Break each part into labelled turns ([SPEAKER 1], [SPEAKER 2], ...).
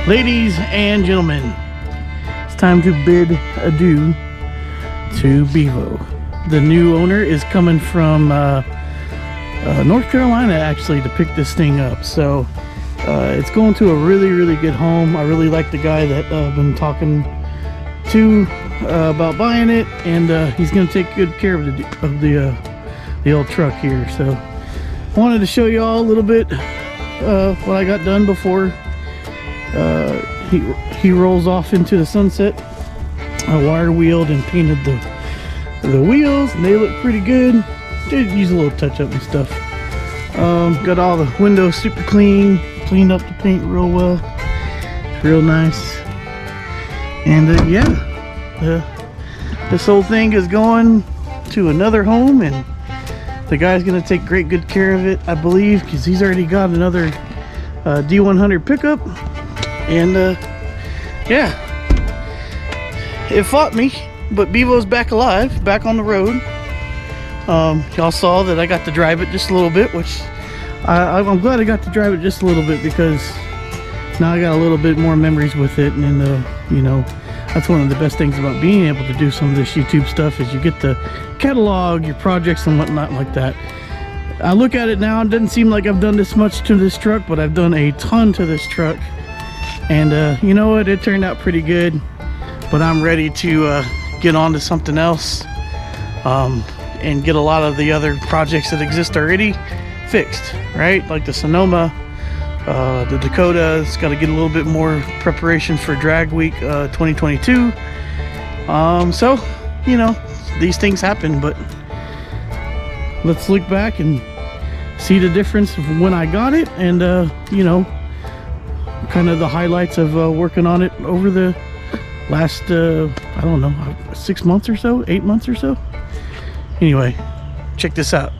[SPEAKER 1] Ladies and gentlemen, it's time to bid adieu to Bevo. The new owner is coming from North Carolina actually to pick this thing up. So it's going to a really good home. I really like the guy that I've been talking to about buying it, and he's going to take good care of the old truck here. So I wanted to show you all a little bit what I got done before he rolls off into the sunset. I wire wheeled and painted the wheels, and they look pretty good. Did use a little touch up and stuff. Got all the windows super clean, cleaned up the paint real well. It's real nice. And this whole thing is going to another home, and the guy's gonna take great good care of it, I believe, because he's already got another D100 pickup. And yeah, it fought me, but Bevo's back alive, back on the road. Y'all saw that I got to drive it just a little bit, which I'm glad I got to drive it just a little bit, because now I got a little bit more memories with it. And you know, that's one of the best things about being able to do some of this YouTube stuff, is you get to catalog your projects and whatnot like that. I look at it now, it doesn't seem like I've done this much to this truck, but I've done a ton to this truck. And you know what, it turned out pretty good. But I'm ready to get on to something else, and get a lot of the other projects that exist already fixed, right? Like the Sonoma, the Dakota. It's got to get a little bit more preparation for Drag Week 2022. So, you know, these things happen, but let's look back and see the difference of when I got it, and you know, kind of the highlights of working on it over the last I don't know, 6 months or so, 8 months or so. Anyway, check this out.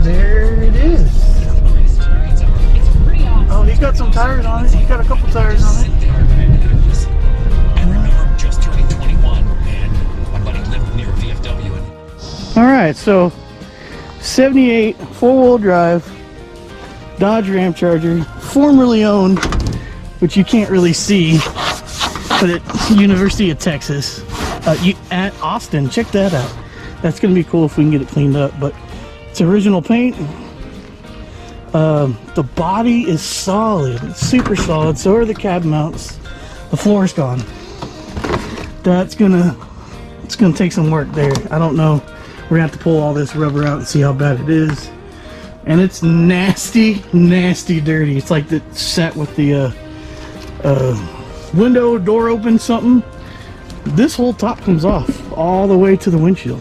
[SPEAKER 1] There it is. Oh, he's got some tires on it. He's got a couple tires on it.
[SPEAKER 2] I remember just turning 21, and my buddy lived near VFW.
[SPEAKER 1] All right, so 78 four-wheel drive Dodge Ramcharger, formerly owned, which you can't really see, but at University of Texas, at Austin. Check that out. That's gonna be cool if we can get it cleaned up. But it's original paint. The body is solid, it's super solid. So are the cab mounts. The floor's gone. It's gonna take some work there. I don't know. We're gonna have to pull all this rubber out and see how bad it is. And it's nasty dirty. It's like the set with the window door open something. This whole top comes off all the way to the windshield,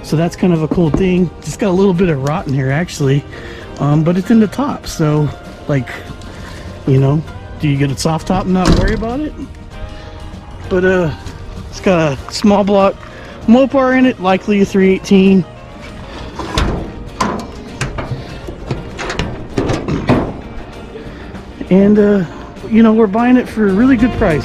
[SPEAKER 1] so that's kind of a cool thing. Just got a little bit of rot in here actually, but it's in the top, so like, you know, do you get a soft top and not worry about it? But it's got a small block Mopar in it, likely a 318. And you know, we're buying it for a really good price.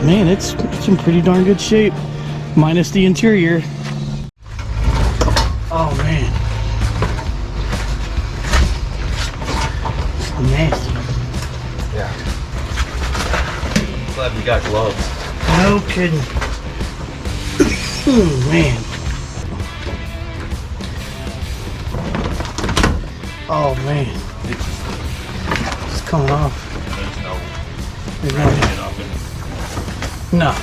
[SPEAKER 1] Man, it's in pretty darn good shape. minus the interior. Oh man, it's nasty.
[SPEAKER 3] Yeah. Glad we got gloves.
[SPEAKER 1] No kidding. Oh man. Oh man. It's coming off.
[SPEAKER 3] There's no wrapping it up in.
[SPEAKER 1] No.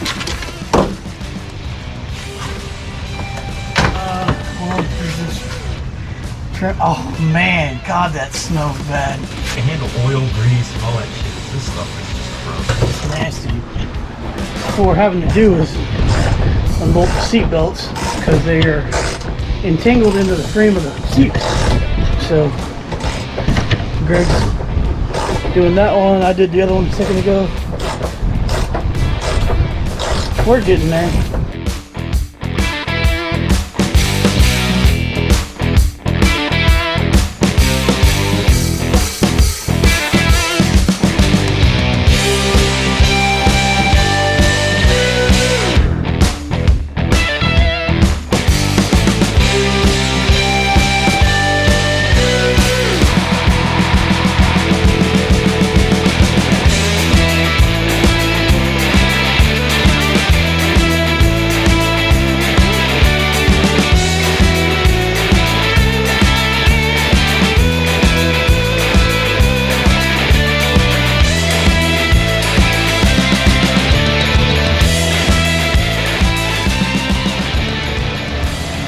[SPEAKER 1] Oh man, God, that smells bad.
[SPEAKER 3] I handle oil, grease, and all that shit. This stuff is just gross.
[SPEAKER 1] It's nasty. What we're having to do is unbolt the seat belts because they are entangled into the frame of the seat. So Greg's doing that one. I did the other one a second ago. We're getting there.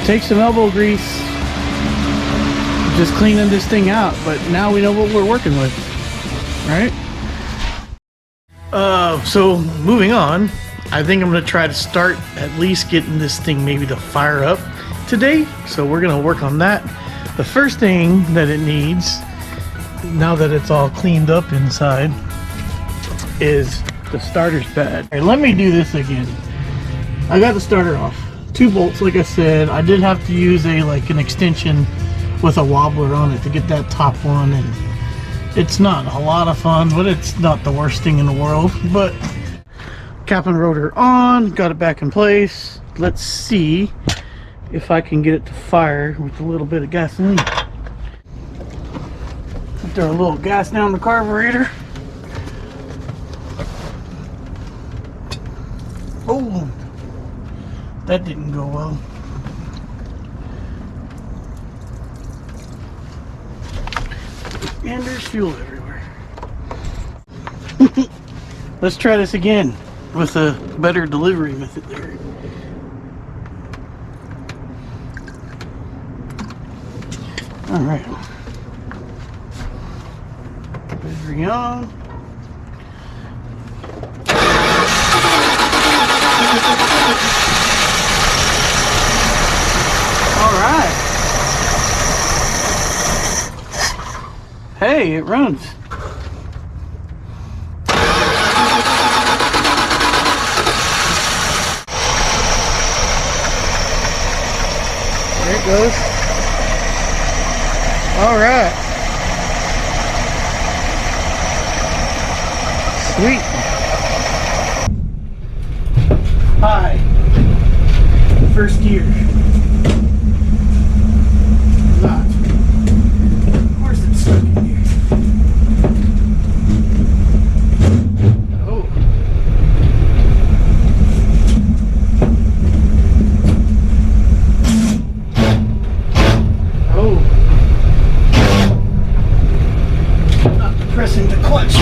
[SPEAKER 1] Take some elbow grease, just cleaning this thing out, but now we know what we're working with, right? So moving on, I think I'm gonna try to start at least getting this thing maybe to fire up today. So we're gonna work on that. The first thing that it needs, now that it's all cleaned up inside, is the starter's pad. All right, let me do this again. I got the starter off. 2 bolts, like I said. I did have to use an extension with a wobbler on it to get that top one, and it's not a lot of fun, but it's not the worst thing in the world. But cap and rotor on, got it back in place. Let's see if I can get it to fire with a little bit of gasoline. Throw a little gas down the carburetor. Oh, that didn't go well. And there's fuel everywhere. Let's try this again with a better delivery method there. All right. Battery on. All right. Hey, it runs. There it goes. All right. Sweet. Hi. First gear. Not. Of course it's stuck in here. Oh. Oh. Not pressing the clutch.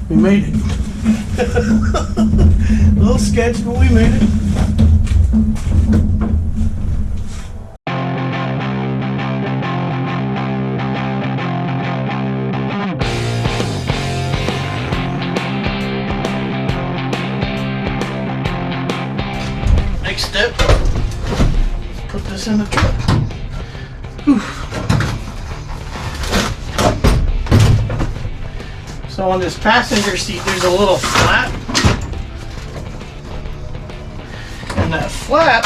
[SPEAKER 1] We made it. A little sketch, but we made it. in the truck. Whew. So on this passenger seat, there's a little flap. And that flap,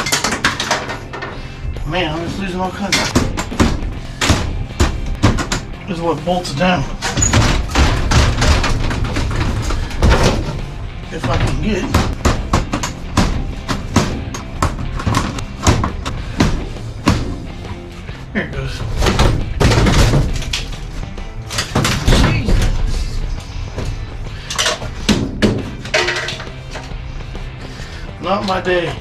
[SPEAKER 1] man, I'm just losing all kinds of, is what bolts down. If I can get it. There it goes. Jesus. Not my day.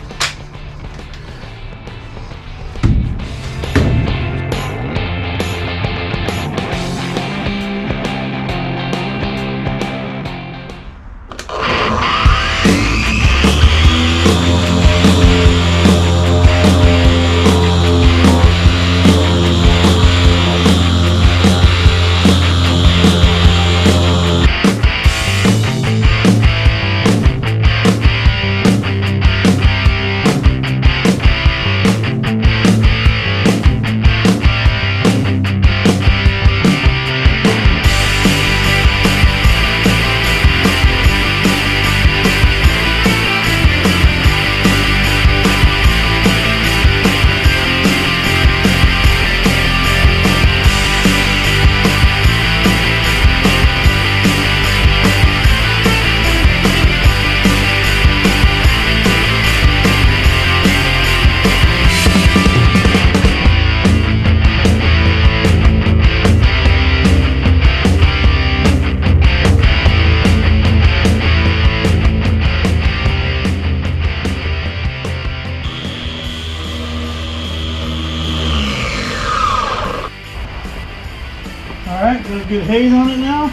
[SPEAKER 1] Alright, got a good haze on it now.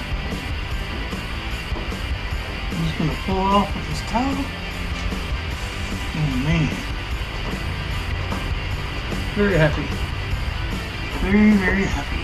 [SPEAKER 1] I'm just going to pull it off with this towel. Oh man. Very happy. Very, very happy.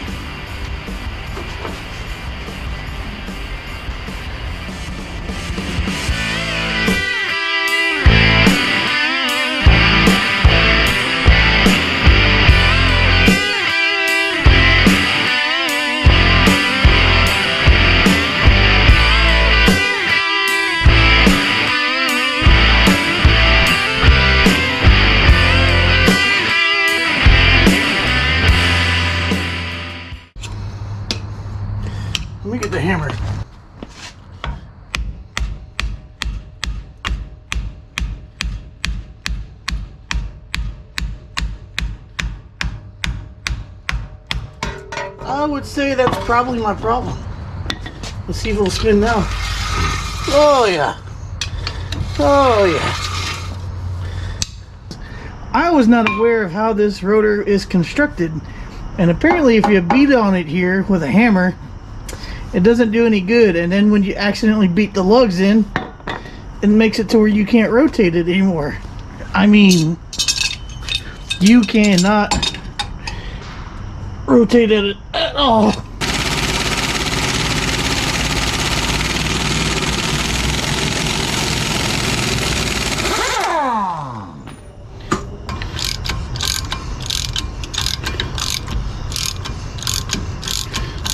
[SPEAKER 1] Let me get the hammer. I would say that's probably my problem. Let's see if it'll spin now. Oh yeah. Oh yeah. I was not aware of how this rotor is constructed, and apparently if you beat on it here with a hammer, it doesn't do any good, and then when you accidentally beat the lugs in, it makes it to where you can't rotate it anymore. I mean, you cannot rotate it at all.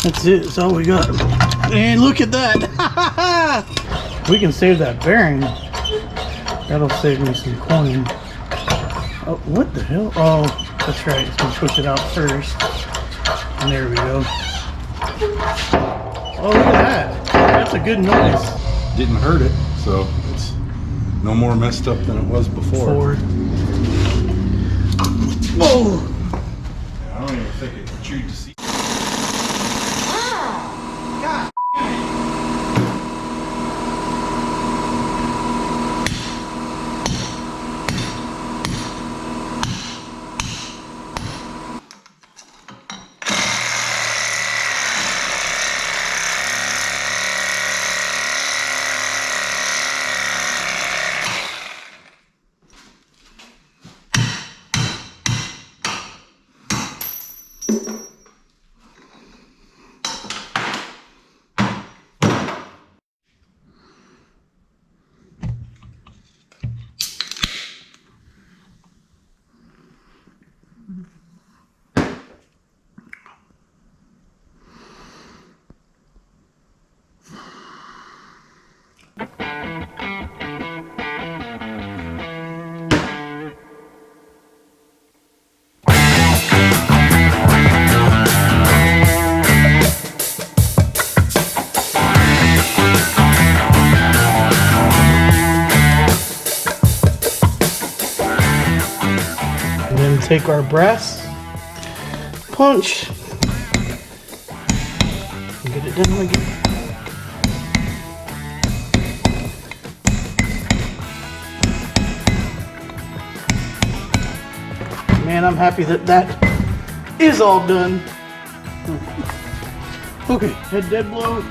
[SPEAKER 1] That's it. That's all we got. And look at that. We can save that bearing. That'll save me some coin. Oh, what the hell? Oh, that's right. It's going to push it out first. And there we go. Oh, look at that. That's a good noise.
[SPEAKER 3] Didn't hurt it, so it's no more messed up than it was before.
[SPEAKER 1] Forward. Whoa.
[SPEAKER 3] I don't even think it chewed to see.
[SPEAKER 1] take our brass punch and get it done again. Man, I'm happy that that is all done. Okay, head dead blow.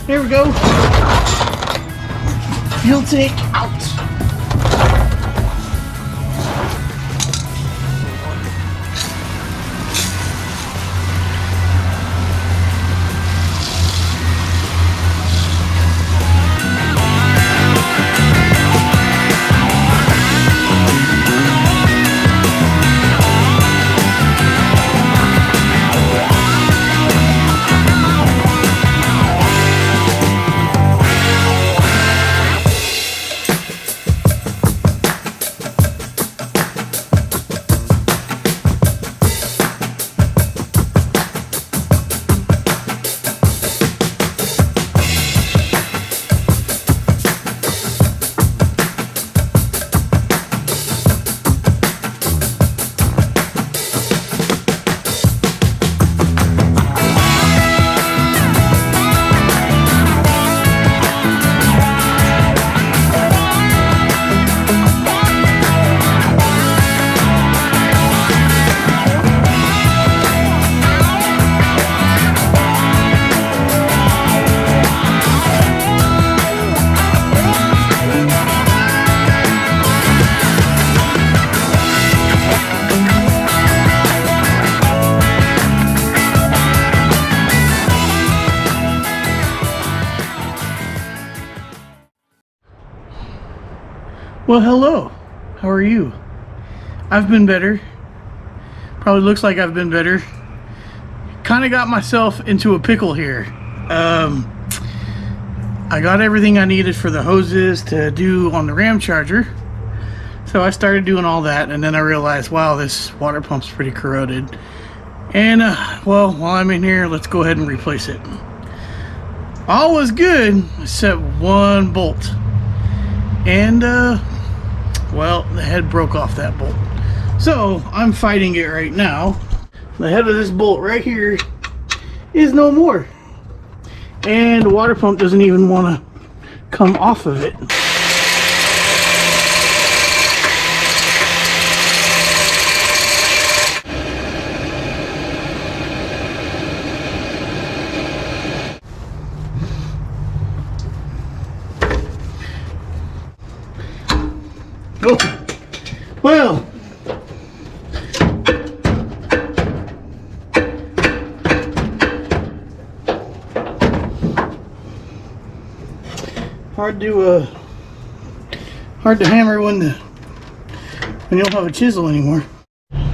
[SPEAKER 1] There we go. Fuel tank out. Well, hello. How are you? I've been better. Probably looks like I've been better. Kind of got myself into a pickle here. I got everything I needed for the hoses to do on the Ramcharger. So I started doing all that, and then I realized, wow, this water pump's pretty corroded. And, well, while I'm in here, let's go ahead and replace it. All was good, except one bolt. And, well, the head broke off that bolt. So, I'm fighting it right now. The head of this bolt right here is no more. And the water pump doesn't even want to come off of it. Oh, well, hard to hammer when you don't have a chisel anymore. I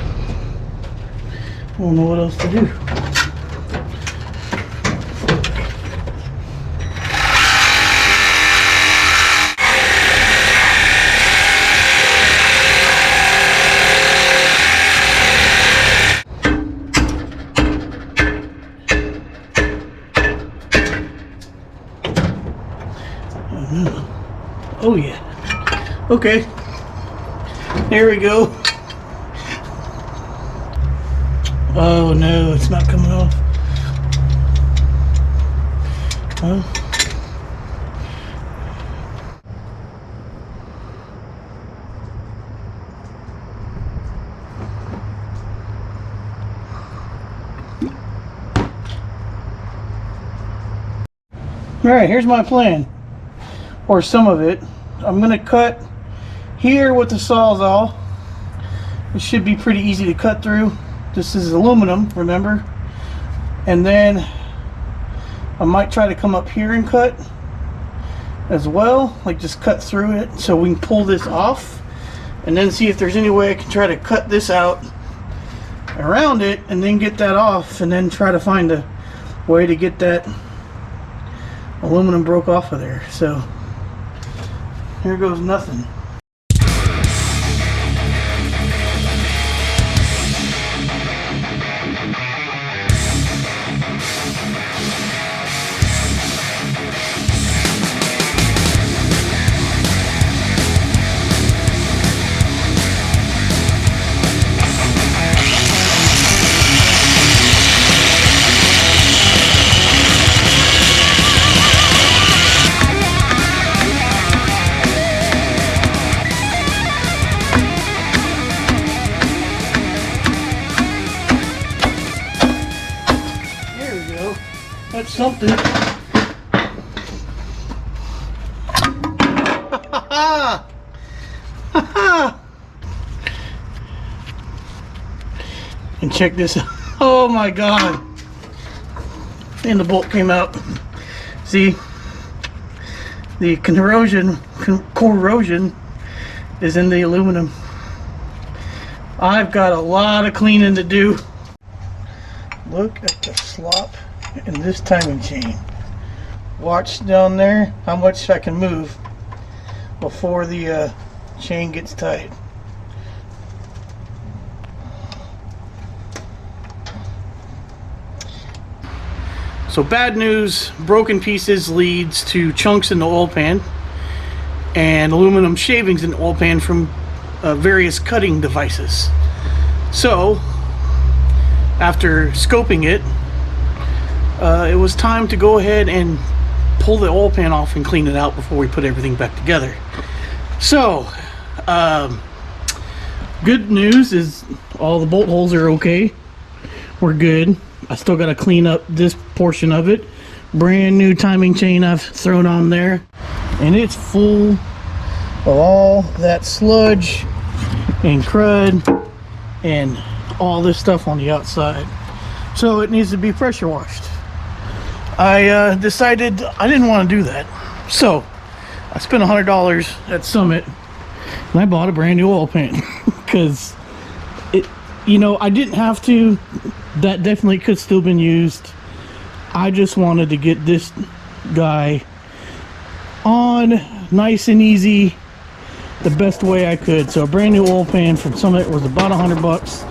[SPEAKER 1] don't know what else to do. Oh yeah. Okay. There we go. Oh no, it's not coming off. Well. Alright, here's my plan. Or some of it. I'm going to cut here with the Sawzall. It should be pretty easy to cut through. This is aluminum, remember? And then I might try to come up here and cut as well. Like just cut through it so we can pull this off. And then see if there's any way I can try to cut this out around it and then get that off. And then try to find a way to get that aluminum broke off of there. So here goes nothing. That's something. And check this out. Oh my god. And the bolt came out. See? The corrosion is in the aluminum. I've got a lot of cleaning to do. Look at the slop in this timing chain. Watch down there how much I can move before the chain gets tight. So bad news, broken pieces leads to chunks in the oil pan and aluminum shavings in the oil pan from various cutting devices. So after scoping it, it was time to go ahead and pull the oil pan off and clean it out before we put everything back together. So, good news is all the bolt holes are okay. We're good. I still got to clean up this portion of it. Brand new timing chain I've thrown on there. And it's full of all that sludge and crud and all this stuff on the outside. So it needs to be pressure washed. I decided I didn't want to do that, so I spent $100 at Summit and I bought a brand new oil pan because it, you know, I didn't have to. That definitely could still been used. I just wanted to get this guy on nice and easy the best way I could. So a brand new oil pan from Summit was about $100.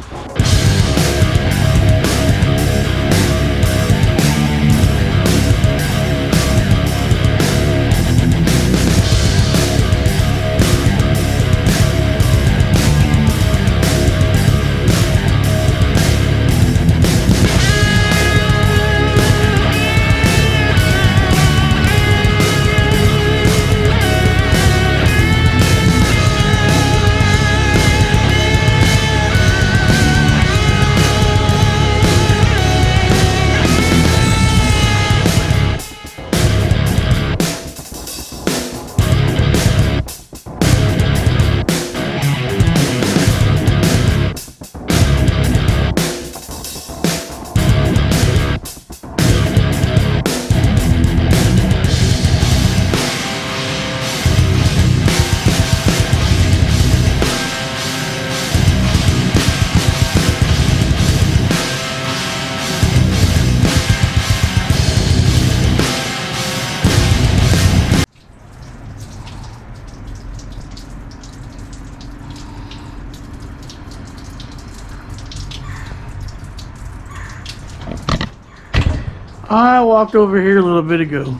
[SPEAKER 1] I walked over here a little bit ago.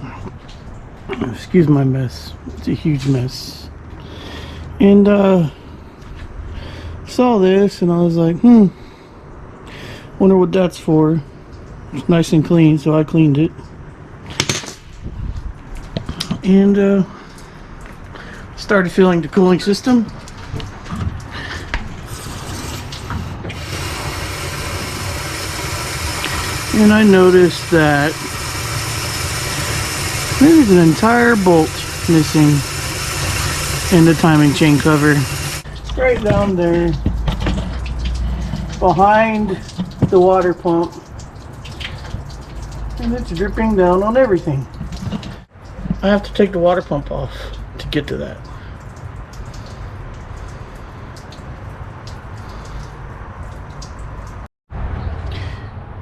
[SPEAKER 1] Excuse my mess. It's a huge mess. And saw this and I was like, wonder what that's for. It's nice and clean, so I cleaned it. And started feeling the cooling system. And I noticed that There's an entire bolt missing in the timing chain cover. Right down there, behind the water pump. And it's dripping down on everything. I have to take the water pump off to get to that.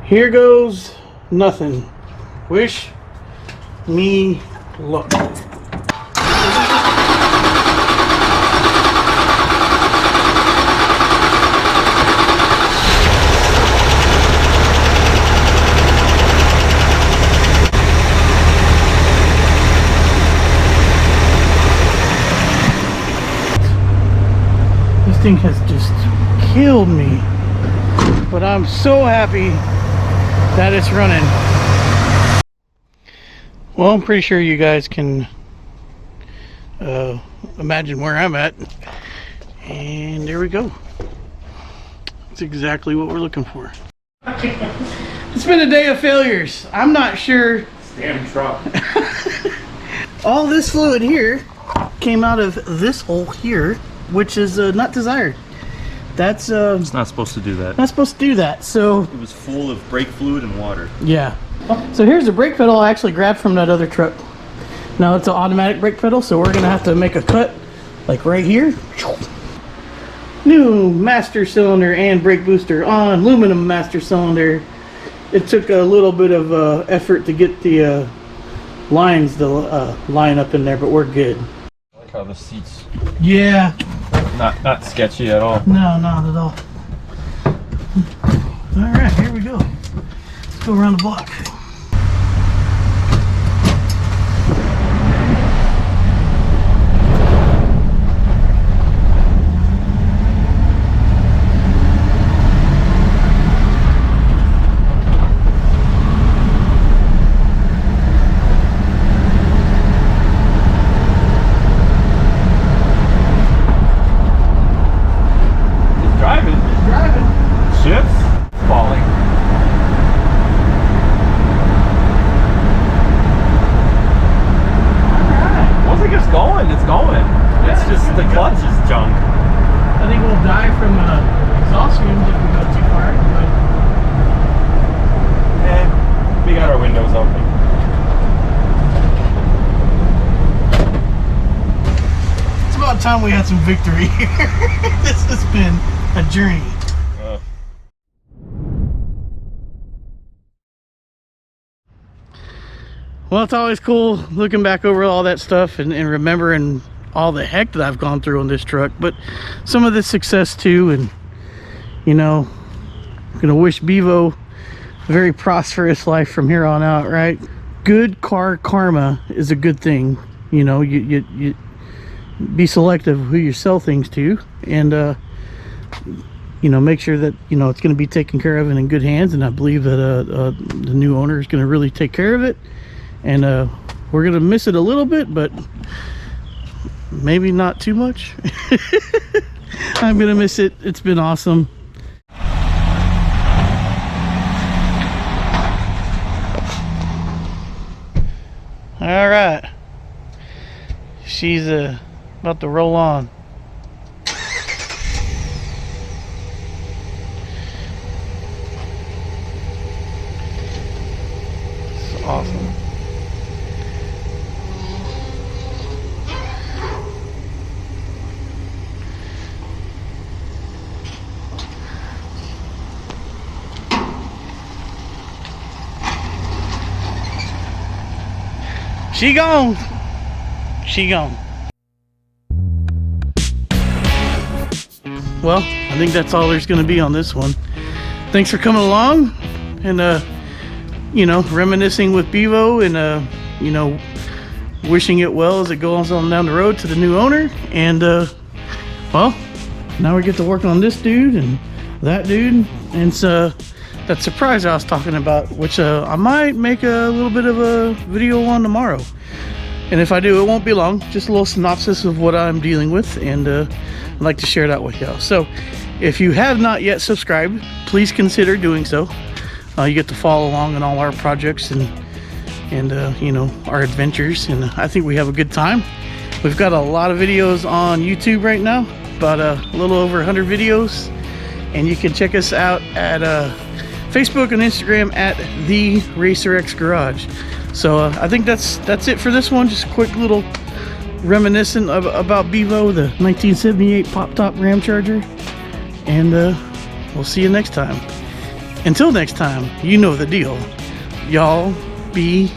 [SPEAKER 1] Here goes nothing. Wish me luck. This thing has just killed me, but I'm so happy that it's running. Well, I'm pretty sure you guys can imagine where I'm at, and there we go. That's exactly what we're looking for. It's been a day of failures. I'm not sure.
[SPEAKER 4] Damn truck.
[SPEAKER 1] All this fluid here came out of this hole here, which is not desired. That's
[SPEAKER 4] It's not supposed to do that.
[SPEAKER 1] not supposed to do that. So
[SPEAKER 4] It was full of brake fluid and water.
[SPEAKER 1] yeah. So here's the brake pedal I actually grabbed from that other truck. Now it's an automatic brake pedal, so we're gonna have to make a cut like right here. New master cylinder and brake booster on aluminum master cylinder. It took a little bit of effort to get the lines to line up in there, but we're good.
[SPEAKER 4] I like how the seats
[SPEAKER 1] Yeah.
[SPEAKER 4] not sketchy at all.
[SPEAKER 1] No, not at all. All right, here we go. Let's go around the block. Time we had some victory here. This has been a journey. Well, it's always cool looking back over all that stuff and remembering all the heck that I've gone through on this truck, but some of the success too. And you know, I'm gonna wish Bevo a very prosperous life from here on out, right? Good car karma is a good thing. You know, you be selective of who you sell things to, and you know, make sure that you know it's going to be taken care of and in good hands. And I believe that the new owner is going to really take care of it, and we're going to miss it a little bit, but maybe not too much. I'm going to miss it. It's been awesome. All right, she's about to roll on. It's awesome. She gone. She gone. Well, I think that's all there's going to be on this one. Thanks for coming along and you know, reminiscing with Bevo and you know, wishing it well as it goes on down the road to the new owner. And well, now we get to work on this dude and that dude, and so that surprise I was talking about, which I might make a little bit of a video on tomorrow. And if I do, it won't be long, just a little synopsis of what I'm dealing with, and I'd like to share that with y'all. So if you have not yet subscribed, please consider doing so. You get to follow along in all our projects and and you know, our adventures, and I think we have a good time. We've got a lot of videos on YouTube right now, about a little over 100 videos, and you can check us out at Facebook and Instagram at The Racer X Garage. So I think that's it for this one. Just a quick little reminiscent about Bevo, the 1978 pop-top Ramcharger, and we'll see you next time. Until next time, you know the deal. Y'all be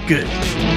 [SPEAKER 1] good.